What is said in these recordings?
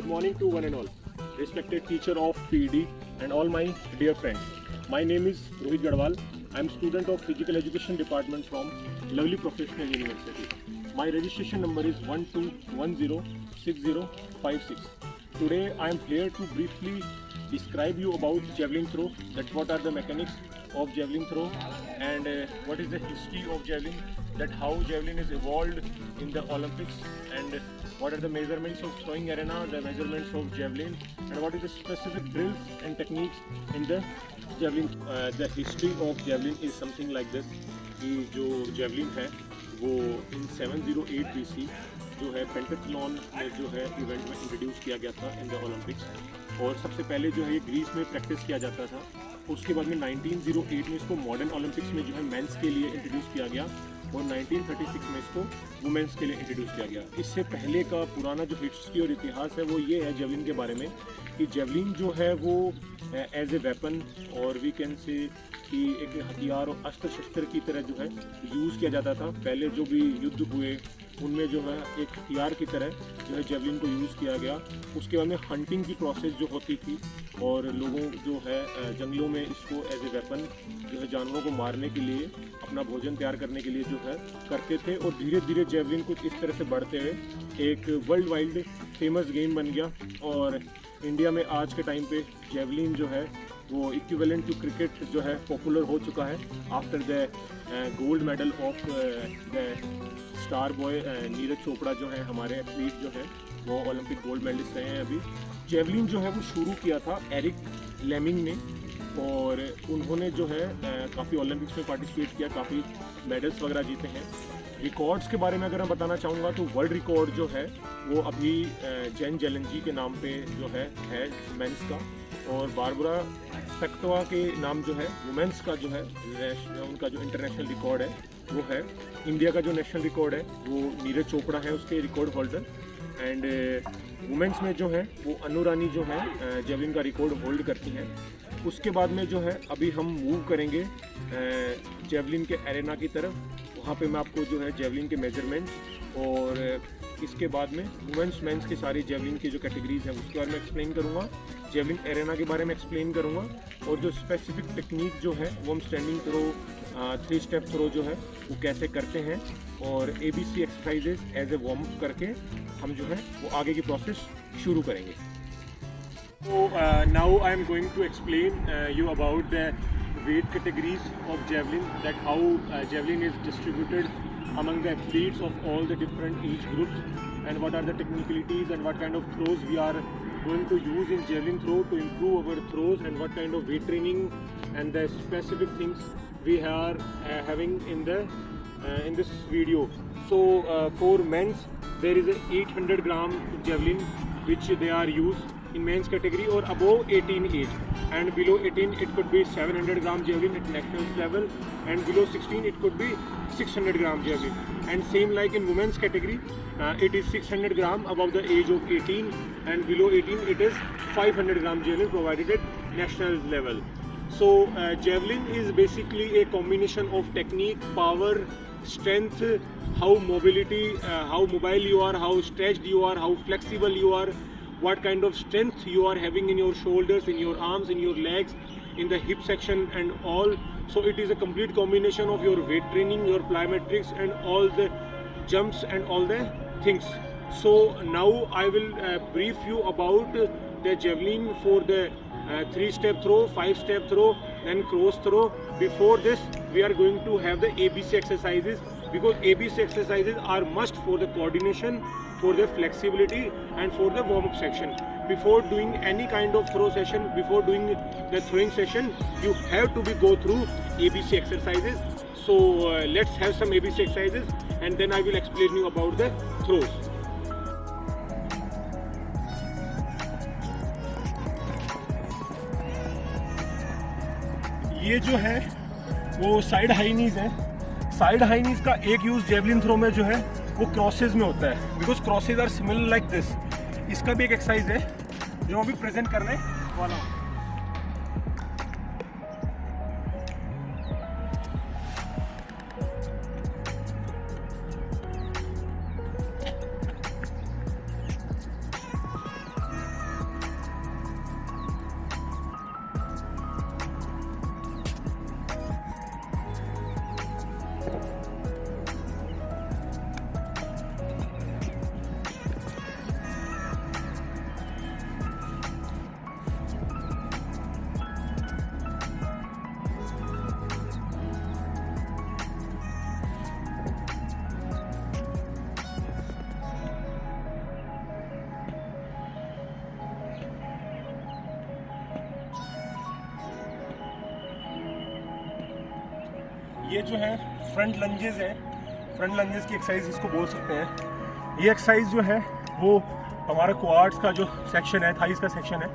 Good morning to one and all, respected teacher of PED and all my dear friends. My name is Rohit Gadwal. I am student of Physical Education Department from Lovely Professional University. My registration number is 12106056. Today I am here to briefly describe you about javelin throw, that what are the mechanics of javelin throw and what is the history of javelin, that how javelin is evolved in the Olympics and what are the measurements of throwing arena, the measurements of javelin and what is the specific drills and techniques in the javelin. The history of javelin is something like this कि जो javelin है वो in 708 BC जो है pentathlon में जो है event में इंट्रोड्यूस किया गया था इन द ओलंपिक्स और सबसे पहले जो है ये ग्रीस में प्रैक्टिस किया जाता था. उसके बाद में 1908 में इसको मॉडर्न ओलंपिक्स में जो है मेंस के लिए इंट्रोड्यूस किया गया और 1936 में इसको वुमेंस के लिए इंट्रोड्यूस किया गया. इससे पहले का पुराना जो हिस्ट्री और इतिहास है वो ये है जेवलिन के बारे में कि जेवलिन जो है वो एज ए वेपन और वी कैन से कि एक हथियार और अस्त्र शस्त्र की तरह जो है यूज़ किया जाता था. पहले जो भी युद्ध हुए उनमें जो है एक हथियार की तरह जो है जेवलिन को यूज़ किया गया. उसके बाद में हंटिंग की प्रोसेस जो होती थी और लोगों जो है जंगलों में इसको एज ए वेपन जो है जानवरों को मारने के लिए अपना भोजन तैयार करने के लिए जो है करते थे और धीरे धीरे जेवलिन कुछ इस तरह से बढ़ते हुए एक वर्ल्ड वाइड फेमस गेम बन गया. और इंडिया में आज के टाइम पे जेवलिन जो है वो इक्विवेलेंट टू क्रिकेट जो है पॉपुलर हो चुका है after the gold medal of the star boy Neeraj Chopra जो है हमारे एथलीट जो है वो ओलंपिक गोल्ड मेडलिस्ट रहे हैं. अभी जेवलिन जो है वो शुरू किया था एरिक लेमिंग ने और उन्होंने जो है काफ़ी ओलंपिक्स में पार्टिसिपेट किया, काफ़ी मेडल्स वगैरह जीते हैं. रिकॉर्ड्स के बारे में अगर मैं बताना चाहूँगा तो वर्ल्ड रिकॉर्ड जो है वो अभी जेन जेलेंजी के नाम पे जो है मेंस का और बारबरा स्पेक्टोवा के नाम जो है वुमेंस का जो है उनका जो इंटरनेशनल रिकॉर्ड है वो है. इंडिया का जो नेशनल रिकॉर्ड है वो नीरज चोपड़ा है उसके रिकॉर्ड होल्डर एंड वुमेंस में जो है वो अनु रानी जो है जेवलिन का रिकॉर्ड होल्ड करती हैं. उसके बाद में जो है अभी हम मूव करेंगे जेवलिन के एरेना की तरफ. वहाँ पे मैं आपको जो है जेवलिन के मेजरमेंट और इसके बाद में वुमेंस मेंस की सारी जेवलिन की जो कैटेगरीज हैं उसके बारे में एक्सप्लेन करूँगा, जेवलिन एरेना के बारे में एक्सप्लेन करूँगा और जो स्पेसिफिक टेक्निक जो है वो हम स्टैंडिंग थ्रो 3 स्टेप थ्रो जो है वो कैसे करते हैं और ABC exercises as a warm up करके हम जो है वो आगे की प्रोसेस शुरू करेंगे. So now I am going to explain you about the weight categories of javelin, that how javelin is distributed among the athletes of all the different age groups and what are the technicalities and what kind of throws we are going to use in javelin throw to improve our throws and what kind of weight training and the specific things we are having in this video. So for men's there is a 800 gram javelin which they are used in men's category or above 18 age, and below 18 it could be 700 gram javelin at national level and below 16 it could be 600 gram javelin, and same like in women's category it is 600 gram above the age of 18 and below 18 it is 500 gram javelin provided at national level. So javelin is basically a combination of technique, power, strength, how mobility, how mobile you are, how stretched you are, how flexible you are, what kind of strength you are having in your shoulders, in your arms, in your legs, in the hip section and all. So it is a complete combination of your weight training, your plyometrics and all the jumps and all the things. So now I will brief you about the javelin for the 3-step throw, 5-step throw, then cross throw. Before this we are going to have the ABC exercises, because ABC exercises are must for the coordination, for the flexibility and for the warm-up section. Before doing any kind of throw session, before doing the throwing session, you have to go through ABC exercises. So let's have some ABC exercises and then I will explain you about the throws. ये जो है वो side high नीज है. Side high नीज का एक use javelin throw में जो है वो क्रॉसेज में होता है, because crosses are similar like this. इसका भी एक एक्सरसाइज है जो अभी प्रेजेंट करने वाला हूँ. ये जो है फ्रंट लंजेस है, फ्रंट लंजेस की एक्सरसाइज इसको बोल सकते हैं। ये एक्सरसाइज जो है वो हमारा क्वाड्स का जो सेक्शन है, थाइस का सेक्शन है,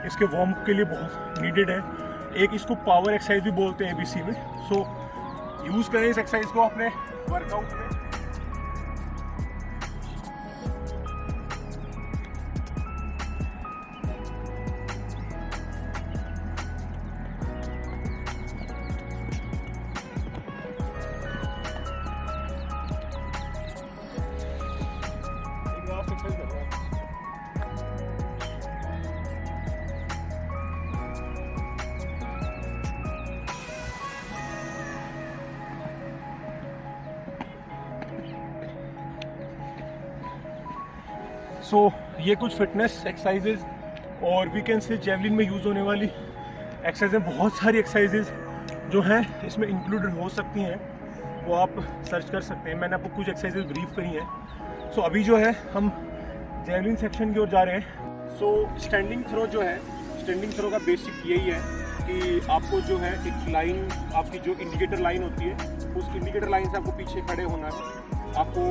इसके वार्म अप के लिए बहुत नीडेड है। एक इसको पावर एक्सरसाइज भी बोलते हैं ABC में। सो यूज़ करें इस एक्सरसाइज को अपने वर्कआउट में। सो ये कुछ फिटनेस एक्सरसाइजेज और वी कैन से जेवलिन में यूज़ होने वाली एक्सरसाइजें, बहुत सारी एक्सरसाइजेज जो हैं इसमें इंक्लूडेड हो सकती हैं, वो आप सर्च कर सकते हैं। मैंने आपको कुछ एक्सरसाइजेज ब्रीफ करी हैं। सो अभी जो है हम जेवलिन सेक्शन की ओर जा रहे हैं। सो स्टैंडिंग थ्रो जो है, स्टैंडिंग थ्रो का बेसिक यही है कि आपको जो है एक लाइन, आपकी जो इंडिकेटर लाइन होती है, उस इंडिकेटर लाइन से आपको पीछे खड़े होना है। आपको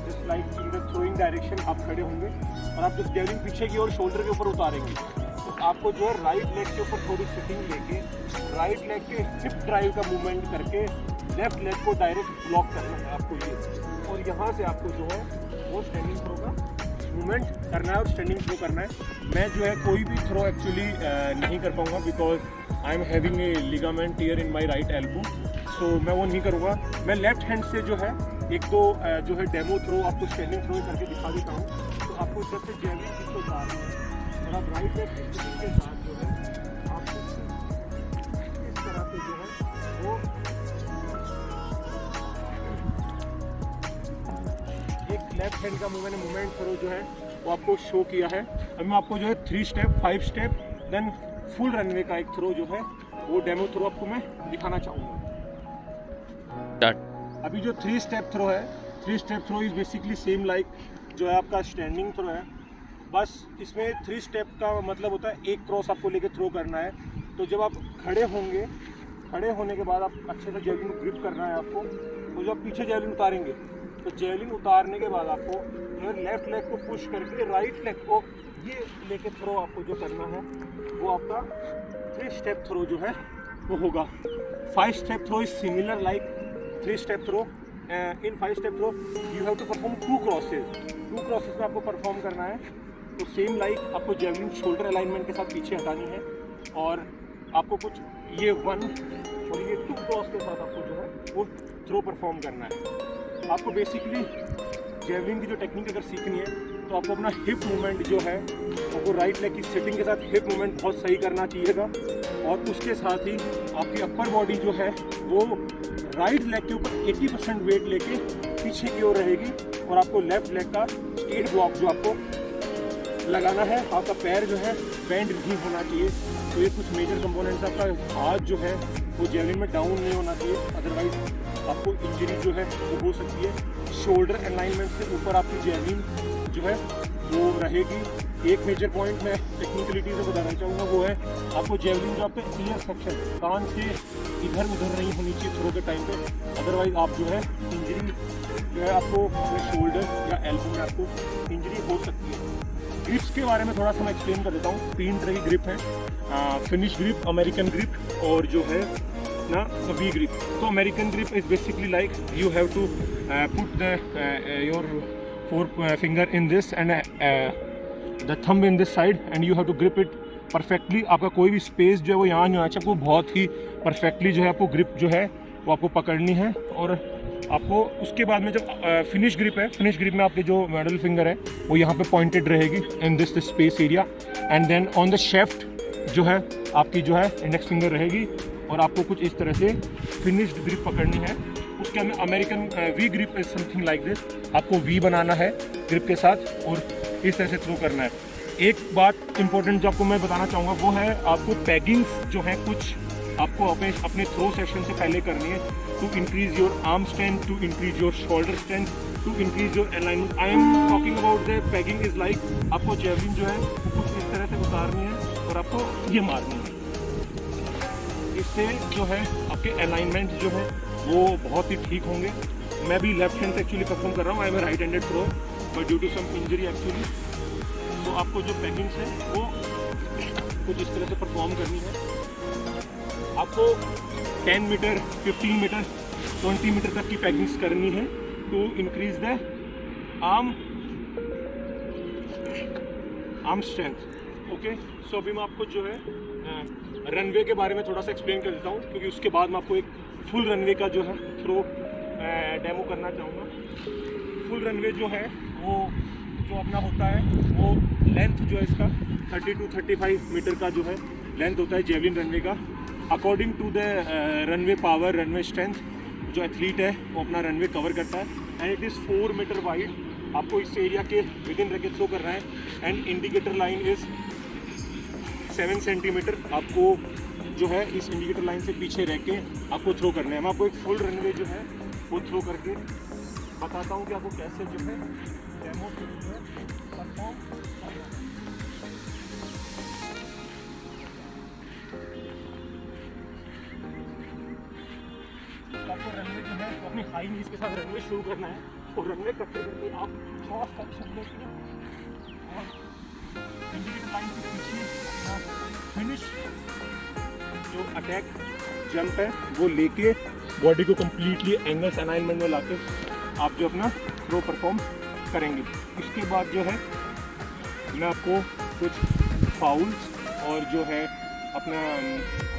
just like in the throwing direction आप खड़े होंगे और आप जब जेवलिन पीछे की ओर शोल्डर के ऊपर उतारेंगे तो आपको जो है राइट लेग के ऊपर थोड़ी सिटिंग लेके राइट लेग के हिप ड्राइव का मूवमेंट करके लेफ्ट लेग को डायरेक्ट ब्लॉक करना है आपको ये, और यहाँ से आपको जो है वो स्टैंडिंग थ्रो का मूवमेंट करना है और स्टैंडिंग थ्रो करना है। मैं जो है कोई भी थ्रो एक्चुअली नहीं कर पाऊँगा because I am having a ligament tear in my right elbow. So मैं वो नहीं करूँगा। मैं लेफ्ट हैंड से जो है एक दो जो है डेमो थ्रो आपको स्टैंडिंग थ्रो करके दिखा देता हूँ। तो आपको जैसे जेवलिन इसको उतार रहे हैं और आप राइट लेग की स्टिचिंग के साथ जो है आपको इस तरह से जो है वो एक लेफ्ट हैंड का मैंने मूवमेंट थ्रो जो है वो आपको शो किया है। अभी मैं आपको जो है 3 step 5 step then full runway का एक थ्रो जो है वो डेमो थ्रो आपको मैं दिखाना चाहूँगा। अभी जो 3 स्टेप थ्रो है, 3 step throw is basically same like जो है आपका स्टैंडिंग थ्रो है, बस इसमें 3 स्टेप का मतलब होता है एक क्रॉस आपको लेके थ्रो करना है। तो जब आप खड़े होंगे, खड़े होने के बाद आप अच्छे से जेवलिन को ग्रिप करना है आपको। तो जब पीछे जेवलिन उतारेंगे तो जेवलिन उतारने के बाद आपको जो है लेफ्ट लेग को पुश करके राइट लेग को ये लेके थ्रो आपको जो करना है वो आपका 3 स्टेप थ्रो जो है वो होगा। 5 step throw is similar like 3 step throw. In 5 step throw you have to perform 2 crosses. 2 crosses में आपको परफॉर्म करना है। तो सेम लाइक आपको जेवलिन शोल्डर अलाइनमेंट के साथ पीछे हटानी है और आपको कुछ ये 1 और ये 2 क्रॉस के साथ आपको जो है वो थ्रो परफॉर्म करना है। आपको बेसिकली जेवलिन की जो टेक्निक अगर सीखनी है तो आपको अपना हिप मूवमेंट जो है आपको राइट लेग की सिटिंग के साथ हिप मूवमेंट बहुत सही करना चाहिएगा और उसके साथ ही आपकी अपर बॉडी जो है वो राइट लेग के ऊपर 80% वेट लेके पीछे की ओर रहेगी और आपको लेफ्ट लेग का स्ट्रेट ब्लॉक जो आपको लगाना है। आपका पैर जो है बेंड नहीं होना चाहिए। तो ये कुछ मेजर कंपोनेंट्स, आपका हाथ जो है वो जेवलिन में डाउन नहीं होना चाहिए, अदरवाइज आपको इंजरी जो है वो हो सकती है। शोल्डर अलाइनमेंट से ऊपर आपकी जेवलिन जो है वो रहेगी। एक मेजर पॉइंट मैं टेक्निकलिटी से बताना चाहूँगा वो है आपको जेवलिन जो आपके ईयर सेक्शन कान के इधर उधर नहीं होनी चाहिए थ्रो के टाइम पे, अदरवाइज आप जो है इंजरी जो है आपको अपने शोल्डर या एल्बो में आपको इंजरी हो सकती है। ग्रिप्स के बारे में थोड़ा सा मैं एक्सप्लेन कर देता हूँ। 3 तरह की ग्रिप है, फिनिश ग्रिप, अमेरिकन ग्रिप और जो है ना वी ग्रिप। तो American grip is basically like you have to put the your 4 finger in this and the thumb in this side and you have to grip it perfectly। आपका कोई भी space जो है वो यहाँ नहीं होना चाहिए, आपको बहुत ही परफेक्टली जो है आपको ग्रिप जो है वो आपको पकड़नी है। और आपको उसके बाद में जब फिनिश ग्रिप है, फिनिश ग्रिप में आपके जो मिडल फिंगर है वो यहाँ पे पॉइंटेड रहेगी in this space area and then on the shaft जो है आपकी जो है इंडेक्स फिंगर रहेगी और आपको कुछ इस तरह से फिनिश्ड ग्रिप पकड़नी है। उसके हमें American V grip is something like this. आपको वी बनाना है ग्रिप के साथ और इस तरह से थ्रो करना है। एक बात इंपॉर्टेंट जो आपको मैं बताना चाहूँगा वो है आपको पैगिंग्स जो है कुछ आपको अपने थ्रो सेशन से पहले करनी है to increase your arm strength, to increase your shoulder strength, to increase your alignment. I am talking about the pegging is like आपको जेवलिन जो है कुछ इस तरह से उतारनी है और आपको ये मारनी है। इससे जो है आपके अलाइनमेंट जो है वो बहुत ही ठीक होंगे। मैं भी लेफ्ट हैंड से एक्चुअली परफॉर्म कर रहा हूँ, I am a right handed throw, but due to some injury actually, तो आपको जो पैकिंग्स है वो कुछ इस तरह से परफॉर्म करनी है। आपको 10 मीटर, 15 मीटर, 20 मीटर तक की पैकिंग्स करनी है to increase the arm strength. Okay, so अभी मैं आपको जो है रनवे के बारे में थोड़ा सा एक्सप्लेन कर देता हूँ, क्योंकि उसके बाद मैं आपको एक फुल रनवे का जो है थ्रो डेमो करना चाहूँगा। फुल रनवे जो है वो जो अपना होता है वो लेंथ जो है इसका 30 to 35 मीटर का जो है लेंथ होता है जेवलिन रनवे का, according to the runway power, runway strength जो एथलीट है वो अपना रनवे कवर करता है। And it is 4 metre wide. आपको इस एरिया के विद इन रह के थ्रो करना है। And indicator line is 7 centimetre. आपको जो है इस इंडिकेटर लाइन से पीछे रह के आपको थ्रो करना है। मैं आपको एक फुल रनवे जो है वो थ्रो करके बताता हूँ कि आपको कैसे जो है डेमो जो है परफॉर्म करना है। आपको रनवे जो है अपनी हाई नीज के साथ रनवे शुरू करना है और रनवे करते करते आप थोड़ा सा चलने और इंडिकेटर लाइन से पीछे फिनिश जो अटैक जंप है वो लेके बॉडी को कम्प्लीटली एंगल्स अलाइनमेंट में लाके आप जो अपना थ्रो परफॉर्म करेंगे। इसके बाद जो है मैं आपको कुछ फाउल्स और जो है अपना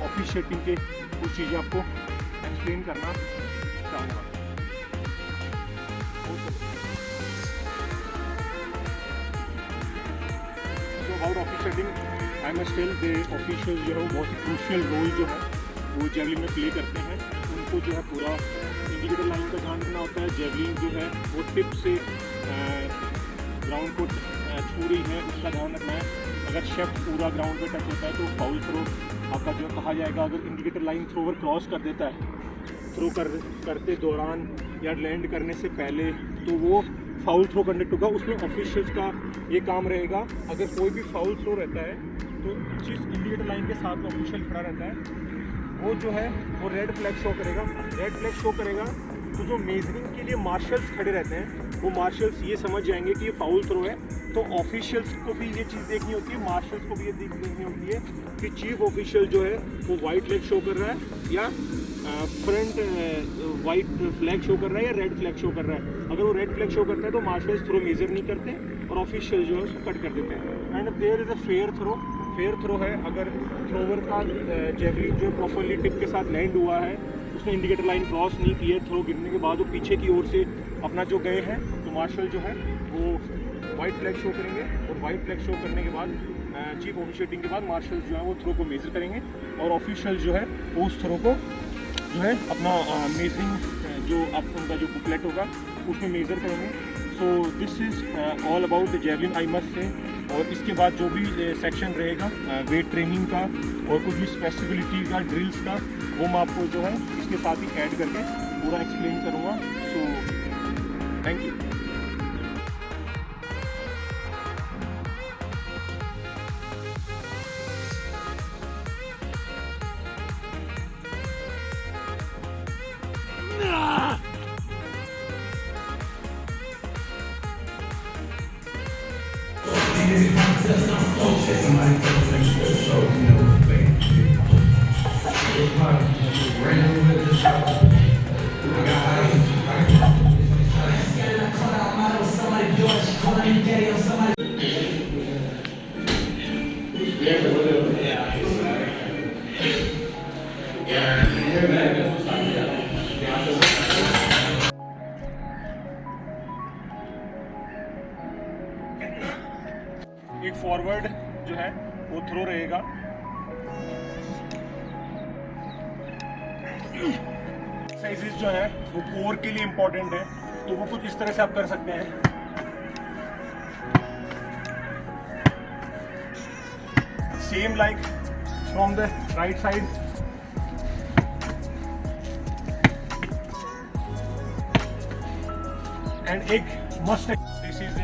ऑफिशिएटिंग के कुछ चीज़ें आपको एक्सप्लेन करना चाहूँगा। So about officiating, I must tell the officials जो है वो बहुत ही क्रूशियल रोल जो है वो जेवलिन में प्ले करते हैं। उनको जो है पूरा इंडिकेटर लाइन का ध्यान रखना होता है। जेवलिन जो है वो टिप से ग्राउंड को छू रही है उसका ध्यान रखना है। अगर शेफ्ट पूरा ग्राउंड पे टच होता है तो फाउल थ्रो आपका जो कहा जाएगा। अगर इंडिकेटर लाइन थ्रोवर क्रॉस कर देता है थ्रो करते दौरान या लैंड करने से पहले तो वो फाउल थ्रो कंडक्ट होगा। उसमें ऑफिशियल्स का ये काम रहेगा, अगर कोई भी फाउल थ्रो रहता है तो जिस इंडिकेटर लाइन के साथ में ऑफिशियल खड़ा रहता है वो जो है वो रेड फ्लैग शो करेगा। रेड फ्लैग शो करेगा तो जो मेजरिंग के लिए मार्शल्स खड़े रहते हैं वो मार्शल्स ये समझ जाएंगे कि ये फाउल थ्रो है। तो ऑफिशियल्स को भी ये चीज़ देखनी होती है, मार्शल्स को भी ये देखनी होती है कि चीफ ऑफिशियल जो है वो वाइट फ्लैग शो कर रहा है या फ्रंट वाइट फ्लैग शो कर रहा है या रेड फ्लैग शो कर रहा है। अगर वो रेड फ्लैग शो करता है तो मार्शल्स थ्रो मेजर नहीं करते और ऑफिशियल जो है उसको कट कर देते हैं। And there is a fair throw. Fair throw है अगर थ्रोवर का जेवलिन जो प्रॉपरली टिप के साथ लैंड हुआ है, उसने इंडिकेटर लाइन क्रॉस नहीं की है, थ्रो गिरने के बाद वो पीछे की ओर से अपना जो गए हैं तो मार्शल जो है वो वाइट फ्लैग शो करेंगे और वाइट फ्लैग शो करने के बाद चीफ ऑफिशिएटिंग के बाद मार्शल जो है वो थ्रो को मेजर करेंगे और ऑफिशियल जो है वो उस थ्रो को जो है अपना मेजरिंग जो आप उनका जो बुकलेट होगा उसमें मेजर करेंगे। So this is all about the javelin I must say. और इसके बाद जो भी सेक्शन रहेगा वेट ट्रेनिंग का और कुछ भी स्पेसिबिलिटी का, ड्रिल्स का, वो मैं आपको जो है इसके साथ ही ऐड करके पूरा एक्सप्लेन करूँगा। So thank you. एक फॉरवर्ड जो है वो थ्रो रहेगा। एक्सरसाइजेस जो है वो कोर के लिए इम्पोर्टेंट है, तो वो कुछ इस तरह से आप कर सकते हैं। Same like from the right side, and एक must, this is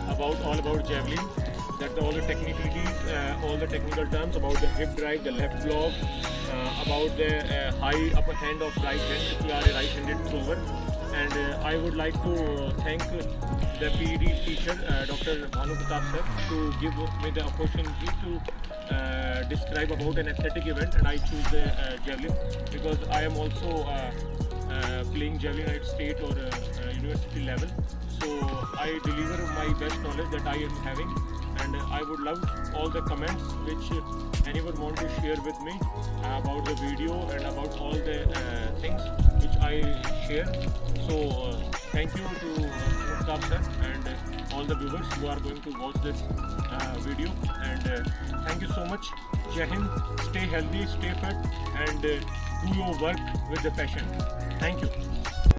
about all about javelin. that all the technicalities, all the technical terms about the hip drive, the left block, about the high upper hand of right hand if you are a right-handed thrower. And I would like to thank the PED teacher, Dr. Bhanu Pratap sir, to give me the opportunity to describe about an athletic event, and I choose the javelin because I am also playing javelin at state or university level. So I deliver my best knowledge that I am having, and I would love all the comments which anyone want to share with me about the video and about all the things which I share. So thank you to Pratap sir and all the viewers who are going to watch this video, and thank you so much. Jai Hind, stay healthy, stay fit, and do your work with the passion. Thank you.